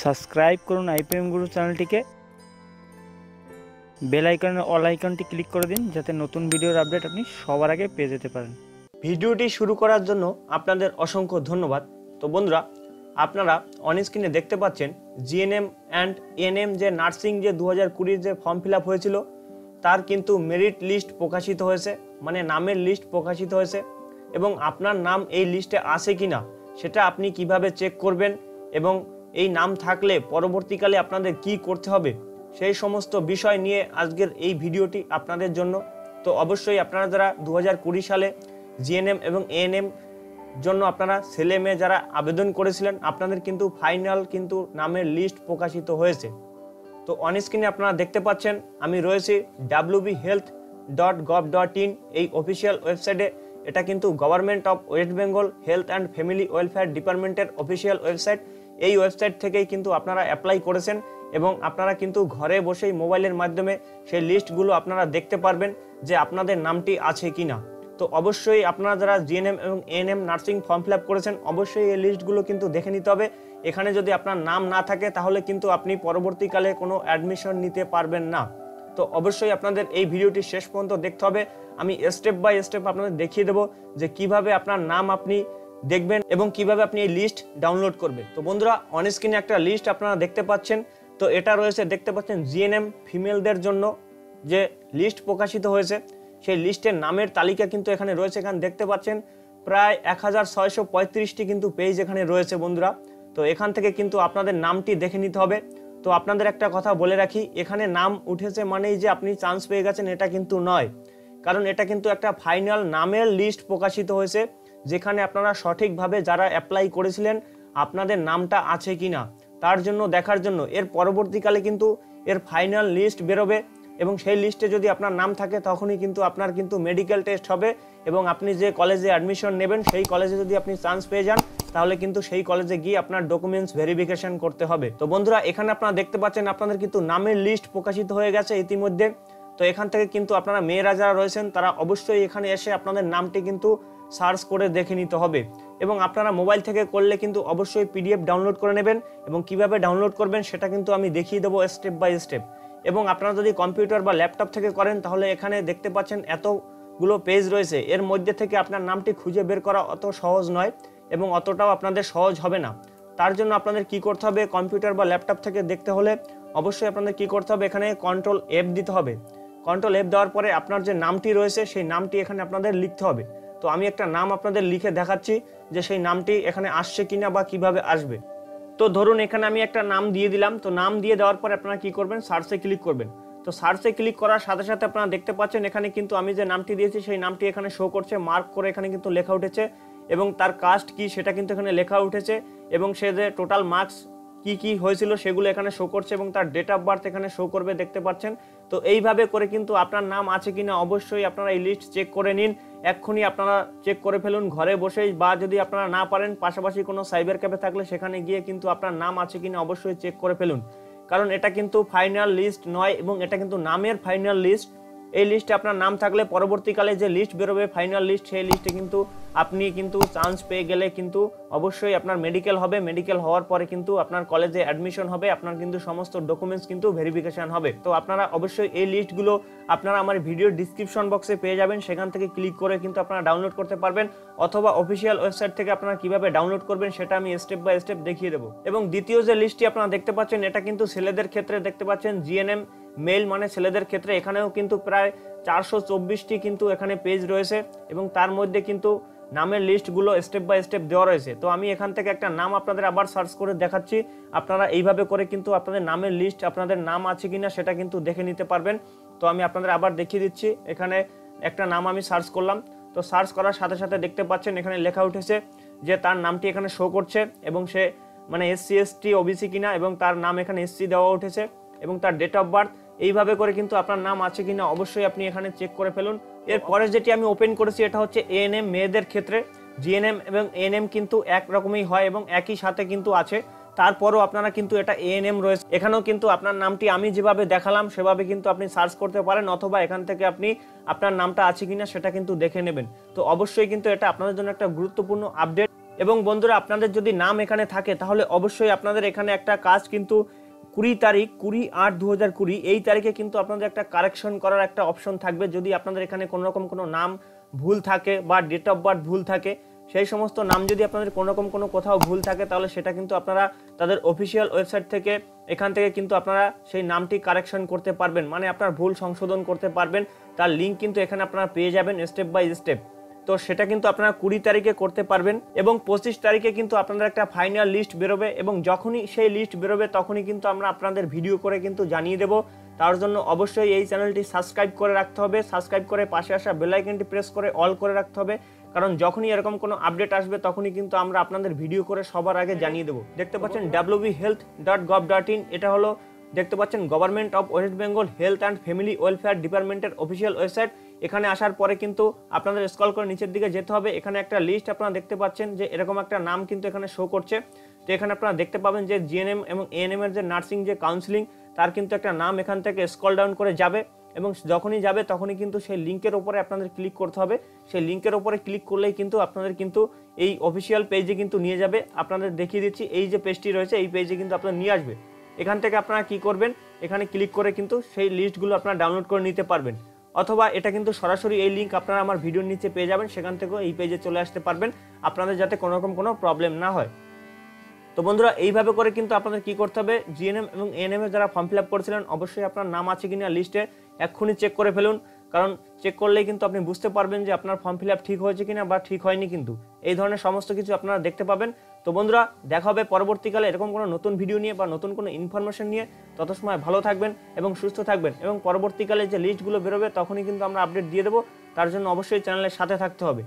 Subscribe করুন IPM গুরু চ্যানেলটিকে, bell আইকনের অল আইকনটি ক্লিক করে দিন যাতে নতুন ভিডিওর আপডেট আপনি সবার আগে পেয়ে যেতে পারেন। ভিডিওটি শুরু করার জন্য আপনাদের অসংখ্য ধন্যবাদ। তো বন্ধুরা, আপনারা অন স্ক্রিনে দেখতে পাচ্ছেন জিএনএম অ্যান্ড এএনএম যে নার্সিং যে 2020 যে ফর্ম ফিল আপ হয়েছিল তার কিন্তু মেরিট লিস্ট প্রকাশিত হয়েছে, মানে নামের লিস্ট প্রকাশিত হয়েছে। এবং আপনার নাম এই লিস্টে আসে কিনা সেটা আপনি কিভাবে চেক করবেন এবং এই নাম থাকলে পরবর্তীকালে আপনাদের কি করতে হবে সেই সমস্ত বিষয় নিয়ে আজকের এই ভিডিওটি আপনাদের জন্য। তো অবশ্যই আপনারা যারা 2020 সালে জিএনএম এবং এএনএম জন্য আপনারা ছেলে মেয়ে যারা আবেদন করেছিলেন আপনাদের কিন্তু ফাইনাল কিন্তু নামের লিস্ট প্রকাশিত হয়েছে। তো অন স্ক্রিনে আপনারা দেখতে পাচ্ছেন আমি রয়েছি wbhealth.gov.in এই অফিসিয়াল ওয়েবসাইটে। এটা কিন্তু government of West Bengal health and family welfare ডিপার্টমেন্টের অফিসিয়াল ওয়েবসাইট। এই ওয়েবসাইট থেকেই কিন্তু আপনারা অ্যাপ্লাই করেছেন এবং আপনারা কিন্তু ঘরে বসেই মোবাইলের মাধ্যমে সেই লিস্টগুলো আপনারা দেখতে পারবেন যে আপনাদের নামটি আছে কিনা। তো অবশ্যই আপনারা যারা জিএনএম এবং ANM nursing form fill up করেছেন অবশ্যই এই লিস্টগুলো কিন্তু দেখে নিতে হবে। এখানে যদি আপনার নাম না থাকে তাহলে কিন্তু আপনি পরবর্তীকালে কোনো অ্যাডমিশন নিতে পারবেন না। তো অবশ্যই আপনাদের এই ভিডিওটি শেষ পর্যন্ত দেখতে হবে। আমি স্টেপ বাই স্টেপ আপনাদের দেখিয়ে দেবো যে কিভাবে আপনার নাম আপনি দেখবেন এবং কিভাবে আপনি এই লিস্ট ডাউনলোড করবেন। তো বন্ধুরা, অন স্ক্রিনে একটা লিস্ট আপনারা দেখতে পাচ্ছেন। তো এটা রয়েছে, দেখতে পাচ্ছেন জিএনএম ফিমেলদের জন্য যে লিস্ট প্রকাশিত হয়েছে সেই লিস্টের নামের তালিকা কিন্তু এখানে রয়েছে। এখানে দেখতে পাচ্ছেন প্রায় 1635টি কিন্তু পেজ এখানে রয়েছে বন্ধুরা। তো এখান থেকে কিন্তু আপনাদের নামটি দেখে নিতে হবে। তো আপনাদের একটা কথা বলে রাখি, এখানে নাম উঠেছে মানেই যে আপনি চান্স পেয়ে গেছেন এটা কিন্তু নয়, কারণ এটা কিন্তু একটা ফাইনাল নামের লিস্ট প্রকাশিত হয়েছে যেখানে আপনারা সঠিকভাবে যারা অ্যাপ্লাই করেছিলেন আপনাদের নামটা আছে কিনা তার জন্য দেখার জন্য এর পরবর্তীকালে কিন্তু এর ফাইনাল লিস্ট বেরোবে এবং সেই লিস্টে যদি আপনার নাম থাকে তখনই কিন্তু আপনার কিন্তু মেডিকেল টেস্ট হবে এবং আপনি যে কলেজে অ্যাডমিশন নেবেন সেই কলেজে যদি আপনি চান্স পেয়ে যান তাহলে কিন্তু সেই কলেজে গিয়ে আপনার ডকুমেন্টস ভেরিফিকেশন করতে হবে। তো বন্ধুরা, এখানে আপনারা দেখতে পাচ্ছেন আপনাদের কিন্তু নামের লিস্ট প্রকাশিত হয়ে গেছে ইতিমধ্যে। তো এখান থেকে কিন্তু আপনারা মেয়েরা যারা রয়েছেন তারা অবশ্যই এখানে এসে আপনাদের নামটি কিন্তু সার্চ করে দেখে নিতে হবে এবং আপনারা মোবাইল থেকে করলে কিন্তু অবশ্যই পিডিএফ ডাউনলোড করে নেবেন এবং কিভাবে ডাউনলোড করবেন সেটা কিন্তু আমি দেখিয়ে দেবো স্টেপ বাই স্টেপ। এবং আপনারা যদি কম্পিউটার বা ল্যাপটপ থেকে করেন তাহলে এখানে দেখতে পাচ্ছেন এতগুলো পেজ রয়েছে, এর মধ্যে থেকে আপনার নামটি খুঁজে বের করা অত সহজ নয় এবং অতটাও আপনাদের সহজ হবে না। তার জন্য আপনাদের কি করতে হবে, কম্পিউটার বা ল্যাপটপ থেকে দেখতে হলে অবশ্যই আপনাদের কি করতে হবে, এখানে কন্ট্রোল F দিতে হবে। কন্ট্রোল F দেওয়ার পরে আপনার যে নামটি রয়েছে সেই নামটি এখানে আপনাদের লিখতে হবে। তো আমি একটা নাম আপনাদের লিখে দেখাচ্ছি যে সেই নামটি এখানে আসছে কিনা বা কিভাবে আসবে। তো ধরুন এখানে আমি একটা নাম দিয়ে দিলাম। তো নাম দিয়ে দেওয়ার পরে আপনারা কি করবেন, সার্চে ক্লিক করবেন। তো সার্চে ক্লিক করার সাথে সাথে আপনারা দেখতে পাচ্ছেন এখানে কিন্তু আমি যে নামটি দিয়েছি সেই নামটি এখানে শো করছে, মার্ক করে এখানে কিন্তু লেখা উঠেছে এবং তার কাস্ট কি সেটা কিন্তু এখানে লেখা উঠেছে এবং সে যে টোটাল মার্কস কি কি হয়েছিল সেগুলো এখানে শো করছে এবং তার ডেট অফ বার্থ এখানে শো করবে, দেখতে পাচ্ছেন। তো এইভাবে করে কিন্তু আপনার নাম আছে কিনা অবশ্যই আপনারা এই লিস্ট চেক করে নিন। এক্ষুনি আপনারা চেক করে ফেলুন ঘরে বসেই, বা যদি আপনারা না পারেন পাশাপাশি কোনো সাইবার ক্যাফে থাকলে সেখানে গিয়ে কিন্তু আপনার নাম আছে কিনা অবশ্যই চেক করে ফেলুন, কারণ এটা কিন্তু ফাইনাল লিস্ট নয় এবং এটা কিন্তু নামের ফাইনাল লিস্ট। এই লিস্টে আপনার নাম থাকলে পরবর্তীকালে যে লিস্ট বেরোবে ফাইনাল লিস্ট সেই লিস্টে কিন্তু আপনি কিন্তু চান্স পেয়ে গেলে কিন্তু অবশ্যই আপনার মেডিকেল হবে, মেডিকেল হওয়ার পরে কিন্তু আপনার কলেজে অ্যাডমিশন হবে, আপনার কিন্তু সমস্ত ডকুমেন্টস কিন্তু ভেরিফিকেশন হবে। তো আপনারা অবশ্যই এই লিস্টগুলো আপনারা আমার ভিডিওর ডিসক্রিপশন বক্সে পেয়ে যাবেন, সেখান থেকে ক্লিক করে কিন্তু আপনারা ডাউনলোড করতে পারবেন অথবা অফিসিয়াল ওয়েবসাইট থেকে আপনারা কিভাবে ডাউনলোড করবেন সেটা আমি স্টেপ বাই স্টেপ দেখিয়ে দেবো। এবং দ্বিতীয় যে লিস্টটি আপনারা দেখতে পাচ্ছেন এটা কিন্তু ছেলেদের ক্ষেত্রে দেখতে পাচ্ছেন জিএনএম মেল মানে ছেলেদের ক্ষেত্রে এখানেও কিন্তু প্রায় 424টি কিন্তু এখানে পেজ রয়েছে এবং তার মধ্যে কিন্তু নামের লিস্টগুলো স্টেপ বাই স্টেপ দেওয়া রয়েছে। তো আমি এখান থেকে একটা নাম আপনাদের আবার সার্চ করে দেখাচ্ছি, আপনারা এইভাবে করে কিন্তু আপনাদের নামের লিস্ট আপনাদের নাম আছে কিনা সেটা কিন্তু দেখে নিতে পারবেন। তো আমি আপনাদের আবার দেখিয়ে দিচ্ছি, এখানে একটা নাম আমি সার্চ করলাম। তো সার্চ করার সাথে সাথে দেখতে পাচ্ছেন এখানে লেখা উঠেছে যে তার নামটি এখানে শো করছে এবং সে মানে SC ST OBC কিনা এবং তার নাম এখানে SC দেওয়া উঠেছে এবং তার ডেট অফ বার্থ। এইভাবে করে কিন্তু আপনার নাম আছে কিনা অবশ্যই আপনি এখানে চেক করে ফেলুন। এরপরে যেটি আমি ওপেন করেছি এটা হচ্ছে এএনএম মেয়েদের ক্ষেত্রে। জিএনএম এবং এএনএম কিন্তু একরকমই হয় এবং একই সাথে কিন্তু আছে, তারপরও আপনারা কিন্তু এটা এএনএম রয়েছে। এখানেও কিন্তু আপনার নামটি আমি যেভাবে দেখালাম সেভাবে কিন্তু আপনি সার্চ করতে পারেন অথবা এখান থেকে আপনি আপনার নামটা আছে কিনা সেটা কিন্তু দেখে নেবেন। তো অবশ্যই কিন্তু এটা আপনাদের জন্য একটা গুরুত্বপূর্ণ আপডেট। এবং বন্ধুরা আপনাদের যদি নাম এখানে থাকে তাহলে অবশ্যই আপনাদের এখানে একটা কাজ কিন্তু 20 তারিখ 20/8/2020 এই তারিখে কিন্তু আপনাদের একটা কারেকশন করার একটা অপশন থাকবে। যদি আপনাদের এখানে কোনো রকম কোনো নাম ভুল থাকে বা ডেট অফ বার্থ ভুল থাকে, সেই সমস্ত নাম যদি আপনাদের কোনো রকম কোনো কোথাও ভুল থাকে তাহলে সেটা কিন্তু আপনারা তাদের অফিসিয়াল ওয়েবসাইট থেকে এখান থেকে কিন্তু আপনারা সেই নামটি কারেকশন করতে পারবেন, মানে আপনার ভুল সংশোধন করতে পারবেন। তার লিঙ্ক কিন্তু এখানে আপনারা পেয়ে যাবেন স্টেপ বাই স্টেপ। তো সেটা কিন্তু আপনারা 20 তারিখে করতে পারবেন এবং 25 তারিখে কিন্তু আপনাদের একটা ফাইনাল লিস্ট বেরোবে এবং যখনই সেই লিস্ট বেরোবে তখনই কিন্তু আমরা আপনাদের ভিডিও করে কিন্তু জানিয়ে দেব। তার জন্য অবশ্যই এই চ্যানেলটি সাবস্ক্রাইব করে রাখতে হবে, সাবস্ক্রাইব করে পাশে আসা বেল আইকনটি প্রেস করে অল করে রাখতে হবে, কারণ যখনই এরকম কোনো আপডেট আসবে তখনই কিন্তু আমরা আপনাদের ভিডিও করে সবার আগে জানিয়ে দেব। দেখতে পাচ্ছেন wbhealth.gov.in, এটা হলো দেখতে পাচ্ছেন government of West Bengal health and family welfare ডিপার্টমেন্টের অফিসিয়াল ওয়েবসাইট। এখানে আসার পরে কিন্তু আপনাদের স্ক্রল করে নিচের দিকে যেতে হবে। এখানে একটা লিস্ট আপনারা দেখতে পাচ্ছেন যে এরকম একটা নাম কিন্তু এখানে শো করছে। তো এখানে আপনারা দেখতে পাবেন যে GNM এবং ANM এর যে নার্সিং যে কাউন্সিলিং তার কিন্তু একটা নাম এখান থেকে স্ক্রল ডাউন করে যাবে এবং যখনই যাবে তখনই কিন্তু সেই লিঙ্কের উপরে আপনাদের ক্লিক করতে হবে। সেই লিঙ্কের উপরে ক্লিক করলেই কিন্তু আপনাদের কিন্তু এই অফিসিয়াল পেজে কিন্তু নিয়ে যাবে। আপনাদের দেখিয়ে দিচ্ছি এই যে পেজটি রয়েছে এই পেজে কিন্তু আপনাদের নিয়ে আসবে। এখান থেকে আপনারা কি করবেন, এখানে ক্লিক করে কিন্তু সেই লিস্টগুলো আপনারা ডাউনলোড করে নিতে পারবেন, অথবা এটা কিন্তু সরাসরি এই লিঙ্ক আপনারা আমার ভিডিওর নিচে পেয়ে যাবেন, সেখান থেকেও এই পেজে চলে আসতে পারবেন আপনাদের যাতে কোনো রকম কোনো প্রবলেম না হয়। তো বন্ধুরা এইভাবে করে কিন্তু আপনাদের কি করতে হবে, GNM এবং ANM এর যারা ফর্ম ফিল আপ করেছিলেন অবশ্যই আপনার নাম আছে কিনা লিস্টে এক্ষুনি চেক করে ফেলুন, কারণ চেক করলেই কিন্তু আপনি বুঝতে পারবেন যে আপনার ফর্ম ফিল আপ ঠিক হয়েছে কিনা বা ঠিক হয়নি। কিন্তু এই ধরনের সমস্ত কিছু আপনারা দেখতে পাবেন। তো বন্ধুরা দেখা হবে পরবর্তীকালে এরকম কোনো নতুন ভিডিও নিয়ে বা নতুন কোনো ইনফরমেশন নিয়ে। তত সময় ভালো থাকবেন এবং সুস্থ থাকবেন এবং পরবর্তীকালে যে লিস্টগুলো বেরোবে তখনই কিন্তু আমরা আপডেট দিয়ে দেবো। তার জন্য অবশ্যই চ্যানেলের সাথে থাকতে হবে।